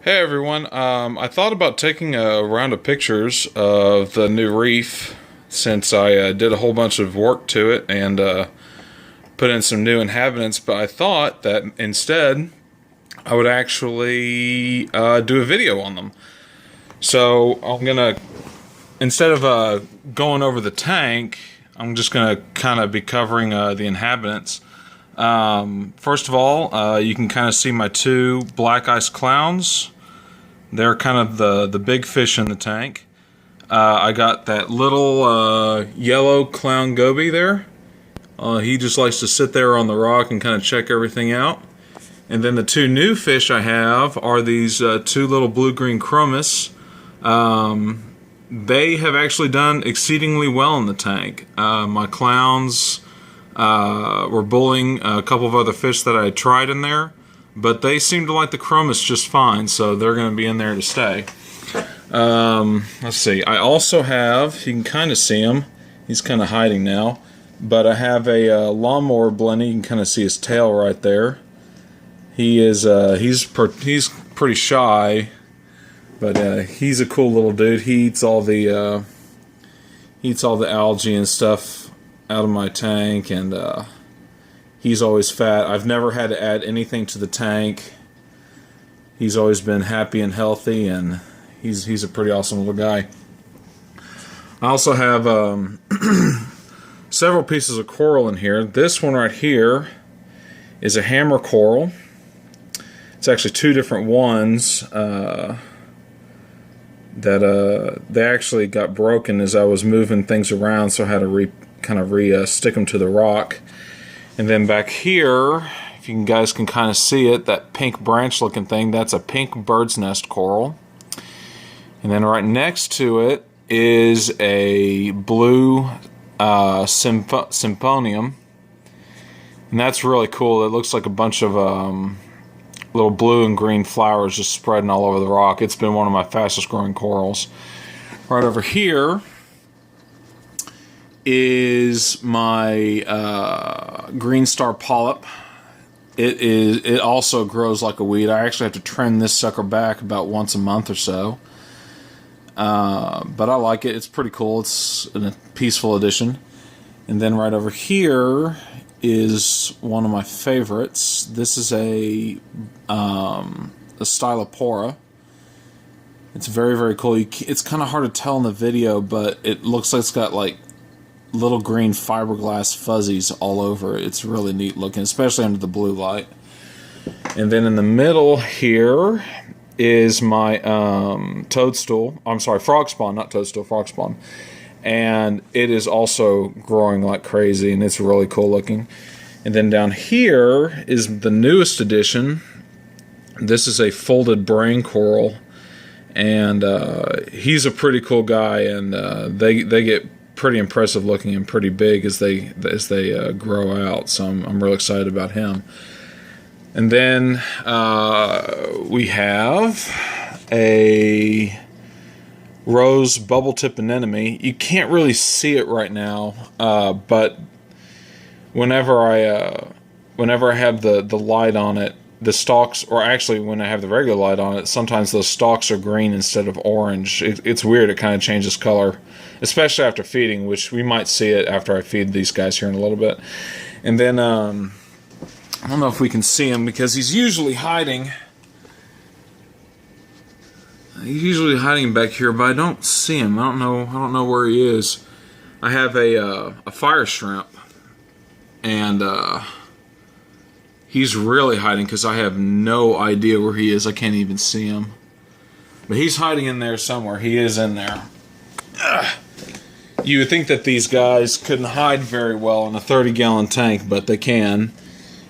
Hey everyone, I thought about taking a round of pictures of the new reef since I did a whole bunch of work to it and put in some new inhabitants, but I thought that instead I would actually do a video on them. So I'm gonna, instead of going over the tank, I'm just gonna kind of be covering the inhabitants. First of all, you can kind of see my two black ice clowns. They're kind of the big fish in the tank. I got that little yellow clown goby there. He just likes to sit there on the rock and kind of check everything out. And then the two new fish I have are these two little blue-green chromis. They have actually done exceedingly well in the tank. My clowns were bullying a couple of other fish that I had tried in there, but they seem to like the chromis just fine, so they're going to be in there to stay. Let's see. I also have, you can kind of see him. He's kind of hiding now, but I have a lawnmower blenny. You can kind of see his tail right there. He is he's pretty shy, but he's a cool little dude. He eats all the algae and stuff out of my tank, and he's always fat. I've never had to add anything to the tank. He's always been happy and healthy, and he's a pretty awesome little guy. I also have several pieces of coral in here. This one right here is a hammer coral. It's actually two different ones that they actually got broken as I was moving things around, so I had to stick them to the rock. And then back here, if you guys can kind of see it, that pink branch looking thing, that's a pink bird's nest coral. And then right next to it is a blue symphonium, and that's really cool. It looks like a bunch of little blue and green flowers just spreading all over the rock. It's been one of my fastest growing corals. Right over here is my green star polyp. It also grows like a weed. I actually have to trim this sucker back about once a month or so. But I like it. It's pretty cool. It's a peaceful addition. And then right over here is one of my favorites. This is a Stylopora. It's very, very cool. It's kind of hard to tell in the video, but it looks like it's got like little green fiberglass fuzzies all over it. It's really neat looking, especially under the blue light. And then in the middle here is my toadstool. I'm sorry, frog spawn, not toadstool, frog spawn. And it is also growing like crazy, and it's really cool looking. And then down here is the newest addition. This is a folded brain coral, and he's a pretty cool guy, and they get pretty impressive looking and pretty big as they grow out. So I'm really excited about him. And then we have a rose bubble tip anemone. You can't really see it right now, but whenever I have the light on it, the stalks, or actually when I have the regular light on it, sometimes those stalks are green instead of orange. It's weird. It kind of changes color, especially after feeding, which we might see it after I feed these guys here in a little bit. And then I don't know if we can see him because he's usually hiding. He's usually hiding back here, but I don't see him. I don't know where he is. I have a fire shrimp, and he's really hiding because I have no idea where he is. I can't even see him, but he's hiding in there somewhere. He is in there. You would think that these guys couldn't hide very well in a 30-gallon tank, but they can.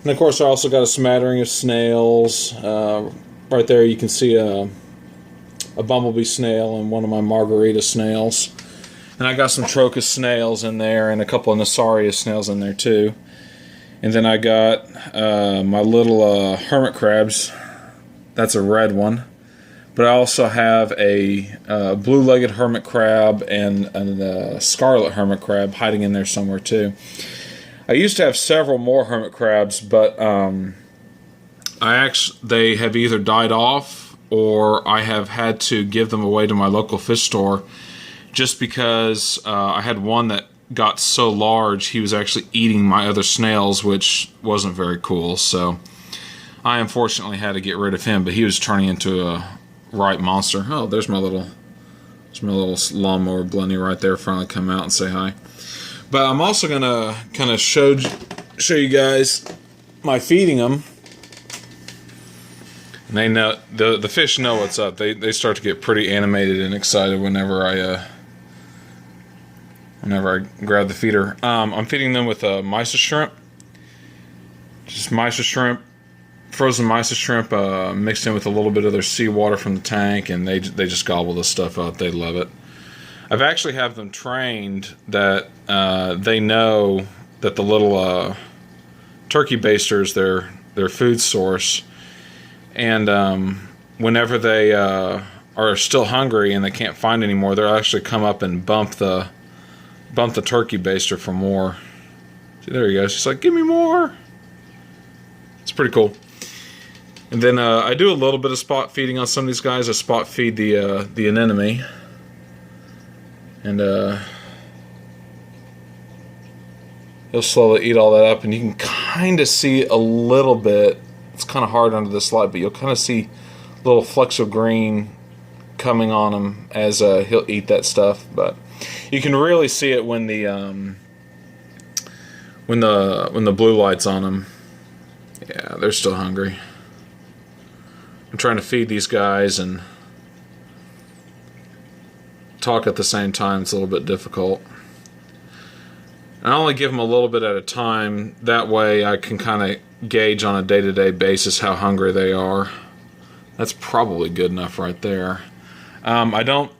And of course, I also got a smattering of snails. Right there, you can see a bumblebee snail and one of my margarita snails. And I got some Trocus snails in there and a couple of Nassarius snails in there too. And then I got my little hermit crabs. That's a red one. But I also have a blue-legged hermit crab and a scarlet hermit crab hiding in there somewhere too. I used to have several more hermit crabs, but they have either died off or I have had to give them away to my local fish store, just because I had one that got so large he was actually eating my other snails, which wasn't very cool. So I unfortunately had to get rid of him, but he was turning into a right monster. Oh, there's my little lawnmower Blenny right there, finally come out and say hi. But I'm also gonna kind of show you guys my feeding them. And they know, the fish know what's up. They start to get pretty animated and excited whenever I grab the feeder. I'm feeding them with mysis shrimp. Just mysis shrimp, frozen mysis shrimp, mixed in with a little bit of their seawater from the tank, and they just gobble this stuff up. They love it. I've actually have them trained that they know that the little turkey baster is their food source, and whenever they are still hungry and they can't find any more, they'll actually come up and bump the turkey baster for more. See, there he goes. She's like, give me more. It's pretty cool. And then I do a little bit of spot feeding on some of these guys. I spot feed the anemone, and he'll slowly eat all that up, and you can kind of see a little bit. It's kind of hard under this light, but you'll kind of see little flecks of green coming on him as he'll eat that stuff. But you can really see it when the blue light's on them. Yeah, they're still hungry. I'm trying to feed these guys and talk at the same time. It's a little bit difficult. I only give them a little bit at a time. That way I can kind of gauge on a day-to-day basis how hungry they are. That's probably good enough right there. I don't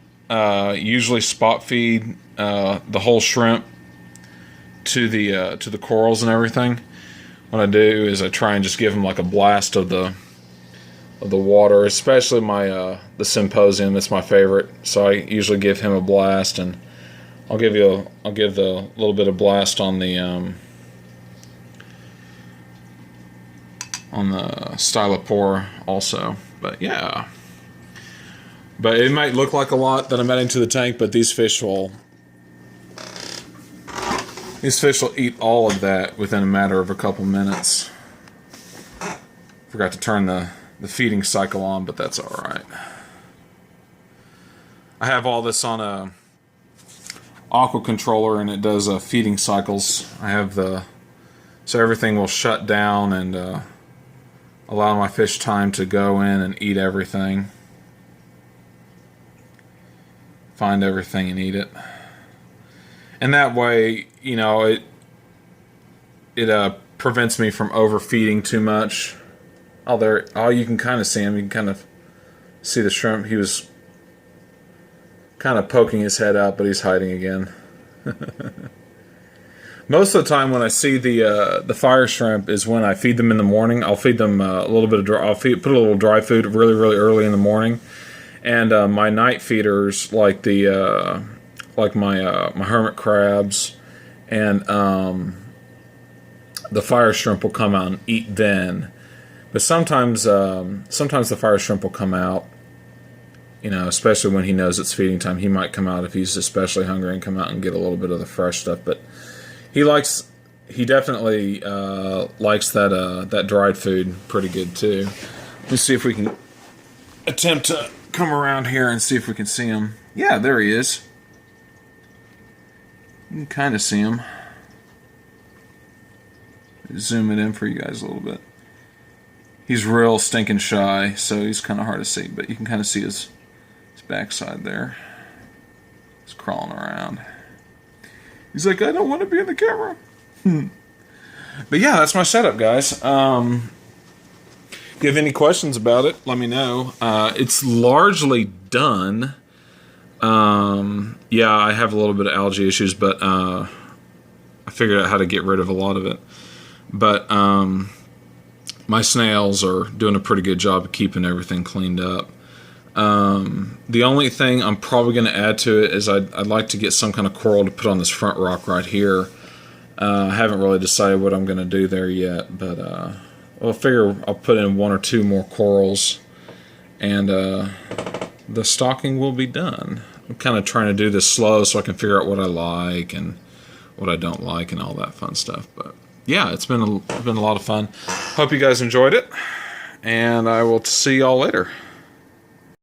usually spot feed the whole shrimp to the corals and everything. What I do is I try and just give them like a blast of the water, especially my the Symposium. It's my favorite, so I usually give him a blast, and I'll give the little bit of blast on the Stylopora also. But yeah, but it might look like a lot that I'm adding to the tank, but these fish will eat all of that within a matter of a couple minutes. Forgot to turn the feeding cycle on, but that's alright. I have all this on a aqua controller, and it does feeding cycles. I have so everything will shut down and allow my fish time to go in and eat everything, find everything and eat it. And that way, you know, it prevents me from overfeeding too much. Oh, you can kind of see him. You can kind of see the shrimp. He was kind of poking his head out, but he's hiding again. Most of the time when I see the fire shrimp is when I feed them in the morning. I'll feed them a little bit of dry. Put a little dry food really, really early in the morning, and my night feeders like my hermit crabs and the fire shrimp will come out and eat then. But sometimes the fire shrimp will come out, you know, especially when he knows it's feeding time. He might come out if he's especially hungry and come out and get a little bit of the fresh stuff. But he definitely likes that dried food pretty good too. Let's see if we can attempt to come around here and see if we can see him. Yeah, there he is. You can kind of see him. Zoom it in for you guys a little bit. He's real stinking shy, so he's kind of hard to see, but you can kind of see his backside there. He's crawling around. He's like, I don't want to be in the camera. But yeah, that's my setup, guys. If you have any questions about it, let me know. It's largely done. Yeah, I have a little bit of algae issues, but I figured out how to get rid of a lot of it. But my snails are doing a pretty good job of keeping everything cleaned up. The only thing I'm probably going to add to it is I'd like to get some kind of coral to put on this front rock right here. I haven't really decided what I'm going to do there yet, but I'll figure I'll put in one or two more corals and the stocking will be done. I'm kind of trying to do this slow so I can figure out what I like and what I don't like and all that fun stuff. But yeah, it's been a lot of fun. Hope you guys enjoyed it, and I will see y'all later.